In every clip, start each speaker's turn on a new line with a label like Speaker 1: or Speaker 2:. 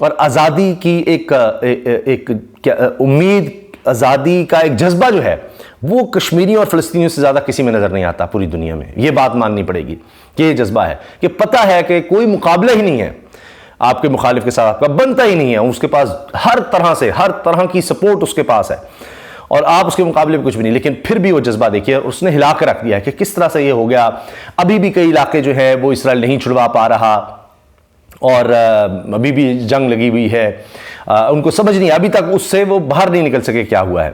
Speaker 1: اور آزادی کی ایک امید، آزادی کا ایک جذبہ جو ہے وہ کشمیریوں اور فلسطینیوں سے زیادہ کسی میں نظر نہیں آتا پوری دنیا میں. یہ بات ماننی پڑے گی کہ یہ جذبہ ہے کہ پتہ ہے کہ کوئی مقابلہ ہی نہیں ہے آپ کے مخالف کے ساتھ، آپ کا بنتا ہی نہیں ہے. اس کے پاس ہر طرح کی سپورٹ اس کے پاس ہے اور آپ اس کے مقابلے میں کچھ بھی نہیں. لیکن پھر بھی وہ جذبہ دیکھیے، اس نے ہلا کر رکھ دیا ہے کہ کس طرح سے یہ ہو گیا. ابھی بھی کئی علاقے جو ہیں وہ اسرائیل نہیں چھڑوا پا رہا اور ابھی بھی جنگ لگی ہوئی ہے. ان کو سمجھ نہیں، ابھی تک اس سے وہ باہر نہیں نکل سکے کیا ہوا ہے.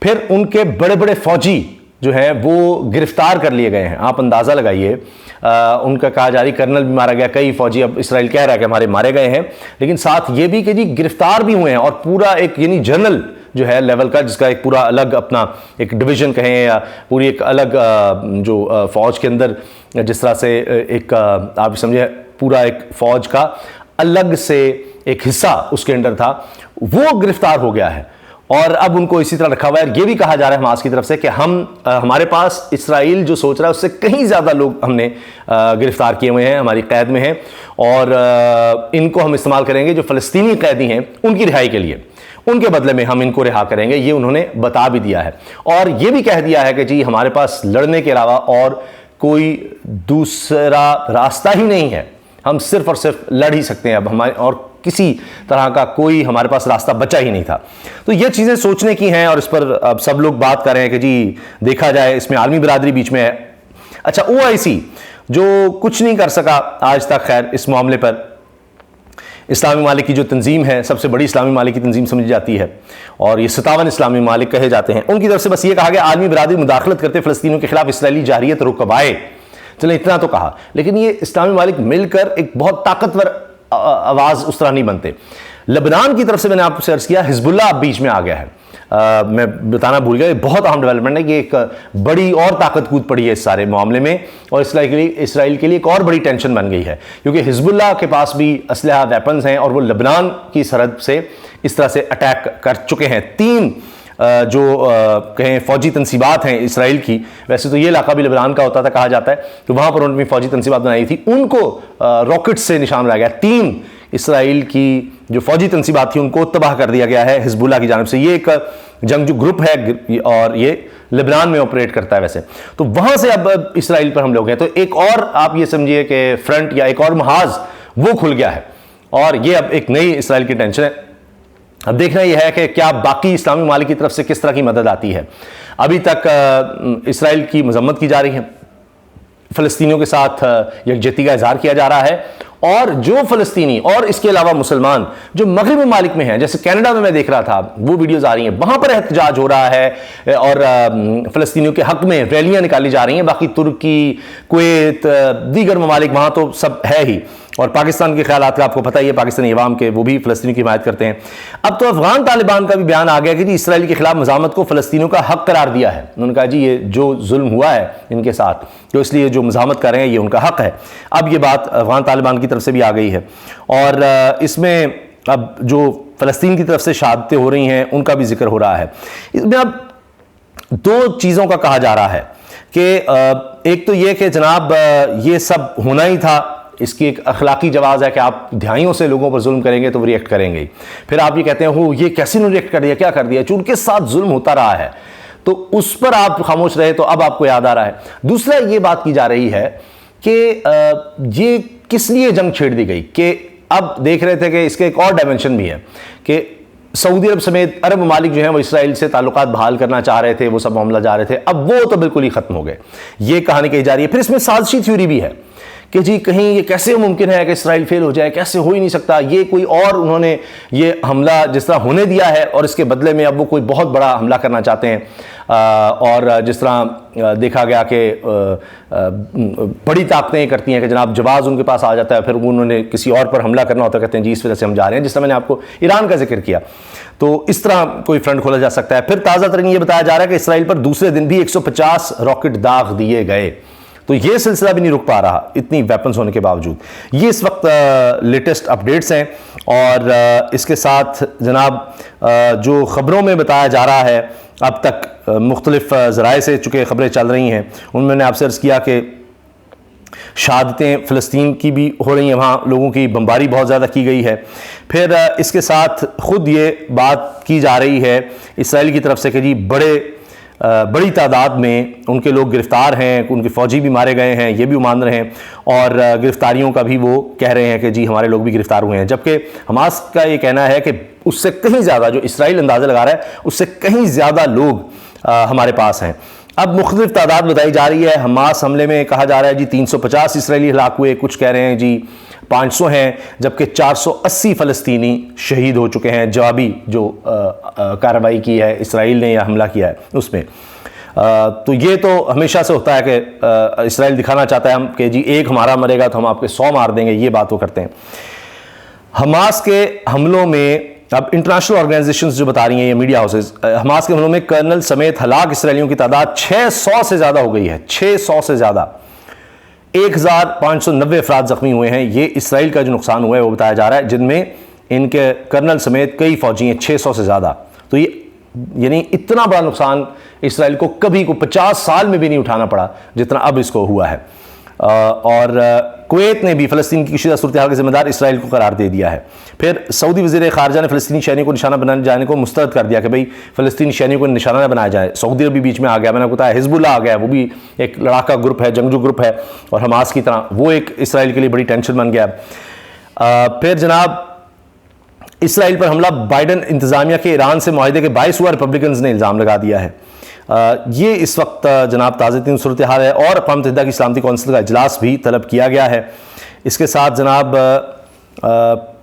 Speaker 1: پھر ان کے بڑے بڑے فوجی جو ہیں وہ گرفتار کر لیے گئے ہیں. آپ اندازہ لگائیے، ان کا کہا جا رہی کرنل بھی مارا گیا. کئی فوجی، اب اسرائیل کہہ رہا ہے کہ ہمارے مارے گئے ہیں، لیکن ساتھ یہ بھی کہ جی گرفتار بھی ہوئے ہیں. اور پورا ایک یعنی جنرل جو ہے لیول کا، جس کا ایک پورا الگ اپنا ایک ڈویژن کہیں یا پوری ایک الگ جو فوج کے اندر جس طرح سے ایک آپ سمجھے پورا ایک فوج کا الگ سے ایک حصہ اس کے اندر تھا، وہ گرفتار ہو گیا ہے. اور اب ان کو اسی طرح رکھا ہوا ہے. یہ بھی کہا جا رہا ہے حماس کی طرف سے کہ ہمارے پاس اسرائیل جو سوچ رہا ہے اس سے کہیں زیادہ لوگ ہم نے گرفتار کیے ہوئے ہیں، ہماری قید میں ہیں، اور ان کو ہم استعمال کریں گے جو فلسطینی قیدی ہیں ان کی رہائی کے لیے. ان کے بدلے میں ہم ان کو رہا کریں گے. یہ انہوں نے بتا بھی دیا ہے اور یہ بھی کہہ دیا ہے کہ جی ہمارے پاس لڑنے کے علاوہ اور کوئی دوسرا راستہ ہی نہیں ہے، ہم صرف اور صرف لڑ ہی سکتے ہیں اب، ہمارے اور کسی طرح کا کوئی ہمارے پاس راستہ بچا ہی نہیں تھا. تو یہ چیزیں سوچنے کی ہیں اور اس پر اب سب لوگ بات کر رہے ہیں کہ جی دیکھا جائے. اس میں عالمی برادری بیچ میں ہے. اچھا، OIC جو کچھ نہیں کر سکا آج تک، خیر اس معاملے پر اسلامی ممالک کی جو تنظیم ہے، سب سے بڑی اسلامی ممالک کی تنظیم سمجھی جاتی ہے اور یہ 57 اسلامی ممالک کہے جاتے ہیں، ان کی طرف سے بس یہ کہا گیا عالمی برادری مداخلت کرتے فلسطینیوں کے خلاف اسرائیلی جارحیت رکوائے. چلیں اتنا تو کہا، لیکن یہ اسلامی ممالک مل کر ایک بہت طاقتور آواز اس طرح نہیں بنتے. لبنان کی طرف سے میں نے آپ سے عرض کیا حزب اللہ اب بیچ میں آ گیا ہے. میں بتانا بھول گیا، یہ بہت اہم ڈیولپمنٹ ہے کہ ایک بڑی اور طاقت کود پڑی ہے اس سارے معاملے میں، اور اسرائیل کے لیے ایک اور بڑی ٹینشن بن گئی ہے کیونکہ حزب اللہ کے پاس بھی اسلحہ ویپنز ہیں اور وہ لبنان کی سرحد سے اس طرح سے اٹیک کر چکے ہیں. 3 جو کہیں فوجی تنصیبات ہیں اسرائیل کی، ویسے تو یہ علاقہ بھی لبنان کا ہوتا تھا کہا جاتا ہے، تو وہاں پر انہوں نے فوجی تنصیبات بنائی تھی، ان کو راکٹ سے نشان بنایا گیا. 3 اسرائیل کی جو فوجی تنصیبات تھیں ان کو تباہ کر دیا گیا ہے حزب اللہ کی جانب سے. یہ ایک جنگجو گروپ ہے اور یہ لبنان میں آپریٹ کرتا ہے ویسے. تو وہاں سے اب اسرائیل پر ہم لوگ ہیں، تو ایک اور آپ یہ سمجھیے کہ فرنٹ یا ایک اور محاذ وہ کھل گیا ہے اور یہ اب ایک نئی اسرائیل کی ٹینشن ہے. اب دیکھنا یہ ہے کہ کیا باقی اسلامی ممالک کی طرف سے کس طرح کی مدد آتی ہے. ابھی تک اسرائیل کی مذمت کی جا رہی ہے، فلسطینیوں کے ساتھ یکجہتی کا اظہار کیا جا رہا ہے، اور جو فلسطینی اور اس کے علاوہ مسلمان جو مغربی ممالک میں ہیں، جیسے کینیڈا میں دیکھ رہا تھا وہ ویڈیوز آ رہی ہیں، وہاں پر احتجاج ہو رہا ہے اور فلسطینیوں کے حق میں ریلیاں نکالی جا رہی ہیں. باقی ترکی، کویت، دیگر ممالک وہاں تو سب ہے ہی، اور پاکستان کے خیالات کا آپ کو پتہ ہی ہے، پاکستانی عوام کے وہ بھی فلسطینیوں کی حمایت کرتے ہیں. اب تو افغان طالبان کا بھی بیان آ گیا کہ جی اسرائیل کے خلاف مزاحمت کو فلسطینیوں کا حق قرار دیا ہے. انہوں نے کہا جی یہ جو ظلم ہوا ہے ان کے ساتھ، تو اس لیے جو مزاحمت کر رہے ہیں یہ ان کا حق ہے. اب یہ بات افغان طالبان کی طرف سے بھی آ گئی ہے، اور اس میں اب جو فلسطین کی طرف سے شہادتیں ہو رہی ہیں ان کا بھی ذکر ہو رہا ہے. اس میں اب 2 چیزوں کا کہا جا رہا ہے کہ ایک تو یہ کہ جناب یہ سب ہونا ہی تھا، اس کی ایک اخلاقی جواز ہے کہ آپ دہائیوں سے لوگوں پر ظلم کریں گے تو وہ ریئیکٹ کریں گے. پھر آپ یہ کہتے ہیں ہو یہ کیسے انہوں نے ریئیکٹ کر دیا، کیا کر دیا، چونکہ ساتھ ظلم ہوتا رہا ہے تو اس پر آپ خاموش رہے تو اب آپ کو یاد آ رہا ہے. دوسرا یہ بات کی جا رہی ہے کہ یہ کس لیے جنگ چھیڑ دی گئی، کہ اب دیکھ رہے تھے کہ اس کے ایک اور ڈائمنشن بھی ہے کہ سعودی عرب سمیت عرب ممالک جو ہیں وہ اسرائیل سے تعلقات بحال کرنا چاہ رہے تھے، وہ سب معاملہ جا رہے تھے، اب وہ تو بالکل ہی ختم ہو گئے. یہ کہانی کہی جا رہی ہے. پھر اس میں سازشی تھیوری بھی ہے کہ جی کہیں یہ کیسے ممکن ہے کہ اسرائیل فیل ہو جائے، کیسے ہو ہی نہیں سکتا، یہ کوئی اور انہوں نے یہ حملہ جس طرح ہونے دیا ہے اور اس کے بدلے میں اب وہ کوئی بہت بڑا حملہ کرنا چاہتے ہیں. اور جس طرح دیکھا گیا کہ بڑی طاقتیں کرتی ہیں کہ جناب جواز ان کے پاس آ جاتا ہے، پھر انہوں نے کسی اور پر حملہ کرنا ہوتا ہے، کہتے ہیں جی اس وجہ سے ہم جا رہے ہیں، جس طرح میں نے آپ کو ایران کا ذکر کیا. تو اس طرح کوئی فرنٹ کھولا جا سکتا ہے. پھر تازہ ترین یہ بتایا جا رہا ہے کہ اسرائیل پر دوسرے دن بھی 150 راکٹ داغ دیے گئے. تو یہ سلسلہ بھی نہیں رک پا رہا اتنی ویپنز ہونے کے باوجود. یہ اس وقت لیٹسٹ اپڈیٹس ہیں، اور اس کے ساتھ جناب جو خبروں میں بتایا جا رہا ہے اب تک مختلف ذرائع سے چونکہ خبریں چل رہی ہیں، ان میں نے آپ سے عرض کیا کہ شہادتیں فلسطین کی بھی ہو رہی ہیں، وہاں لوگوں کی بمباری بہت زیادہ کی گئی ہے۔ پھر اس کے ساتھ خود یہ بات کی جا رہی ہے اسرائیل کی طرف سے کہ جی بڑی تعداد میں ان کے لوگ گرفتار ہیں، ان کے فوجی بھی مارے گئے ہیں، یہ بھی مان رہے ہیں، اور گرفتاریوں کا بھی وہ کہہ رہے ہیں کہ جی ہمارے لوگ بھی گرفتار ہوئے ہیں، جبکہ حماس کا یہ کہنا ہے کہ اس سے کہیں زیادہ، جو اسرائیل اندازہ لگا رہا ہے اس سے کہیں زیادہ لوگ ہمارے پاس ہیں۔ اب مختلف تعداد بتائی جا رہی ہے۔ حماس حملے میں کہا جا رہا ہے جی 350 اسرائیلی ہلاک ہوئے، کچھ کہہ رہے ہیں جی 500 ہیں، جبکہ 480 فلسطینی شہید ہو چکے ہیں جوابی جو کارروائی کی ہے اسرائیل نے یا حملہ کیا ہے اس میں۔ تو یہ تو ہمیشہ سے ہوتا ہے کہ اسرائیل دکھانا چاہتا ہے ہم کہ جی ایک ہمارا مرے گا تو ہم آپ کے 100 مار دیں گے، یہ بات وہ کرتے ہیں۔ حماس کے حملوں میں اب انٹرنیشنل آرگنائزیشنز جو بتا رہی ہیں، یہ میڈیا ہاؤسز، حماس کے حملوں میں کرنل سمیت ہلاک اسرائیلیوں کی تعداد 600 سے زیادہ ہو گئی ہے، 600 سے زیادہ، 1590 افراد زخمی ہوئے ہیں۔ یہ اسرائیل کا جو نقصان ہوا ہے وہ بتایا جا رہا ہے، جن میں ان کے کرنل سمیت کئی فوجی ہیں، 600 سے زیادہ۔ تو یہ یعنی اتنا بڑا نقصان اسرائیل کو کبھی 50 سال میں بھی نہیں اٹھانا پڑا جتنا اب اس کو ہوا ہے۔ اور کویت نے بھی فلسطین کی کشیدہ صورتحال کا ذمہ دار اسرائیل کو قرار دے دیا ہے۔ پھر سعودی وزیر خارجہ نے فلسطینی شہریوں کو نشانہ بنائے جانے کو مسترد کر دیا کہ بھئی فلسطینی شہریوں کو نشانہ نہ بنایا جائے۔ سعودی عرب بھی بیچ میں آ گیا، میں نے کو بتایا حزب اللہ آ گیا، وہ بھی ایک لڑاکا گروپ ہے، جنگجو گروپ ہے، اور حماس کی طرح وہ ایک اسرائیل کے لیے بڑی ٹینشن بن گیا۔ پھر جناب اسرائیل پر حملہ بائیڈن انتظامیہ کے ایران سے معاہدے کے باعث ہوا، ریپبلکنز نے الزام لگا دیا ہے۔ یہ اس وقت جناب تازہ ترین صورتحال ہے، اور اقوام متحدہ کی سلامتی کونسل کا اجلاس بھی طلب کیا گیا ہے۔ اس کے ساتھ جناب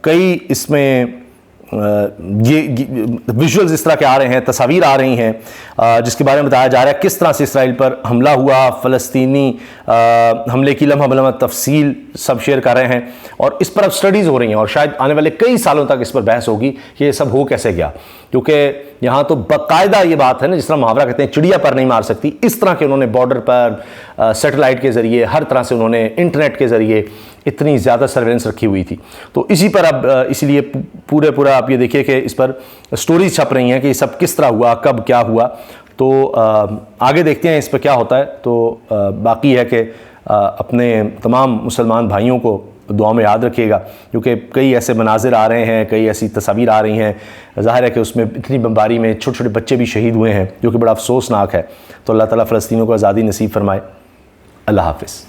Speaker 1: کئی اس میں یہ ویژولز اس طرح کے آ رہے ہیں، تصاویر آ رہی ہیں جس کے بارے میں بتایا جا رہا ہے کس طرح سے اسرائیل پر حملہ ہوا، فلسطینی حملے کی لمحہ بلمحہ تفصیل سب شیئر کر رہے ہیں، اور اس پر اب سٹڈیز ہو رہی ہیں، اور شاید آنے والے کئی سالوں تک اس پر بحث ہوگی کہ یہ سب ہو کیسے گیا، کیونکہ یہاں تو باقاعدہ یہ بات ہے نا، جس طرح محاورہ کہتے ہیں چڑیا پر نہیں مار سکتی، اس طرح کے انہوں نے بارڈر پر سیٹلائٹ کے ذریعے ہر طرح سے انہوں نے انٹرنیٹ کے ذریعے اتنی زیادہ سرویلنس رکھی ہوئی تھی۔ تو اسی پر اب اسی لیے پورا آپ یہ دیکھیے کہ اس پر سٹوریز چھپ رہی ہیں کہ یہ سب کس طرح ہوا، کب کیا ہوا۔ تو آگے دیکھتے ہیں اس پہ کیا ہوتا ہے۔ تو باقی ہے کہ اپنے تمام مسلمان بھائیوں کو دعا میں یاد رکھیے گا، کیونکہ کئی ایسے مناظر آ رہے ہیں، کئی ایسی تصاویر آ رہی ہیں، ظاہر ہے کہ اس میں اتنی بمباری میں چھوٹے چھوٹے بچے بھی شہید ہوئے ہیں، جو کہ بڑا افسوسناک ہے۔ تو اللہ تعالیٰ فلسطینیوں کو آزادی نصیب فرمائے۔ اللہ حافظ۔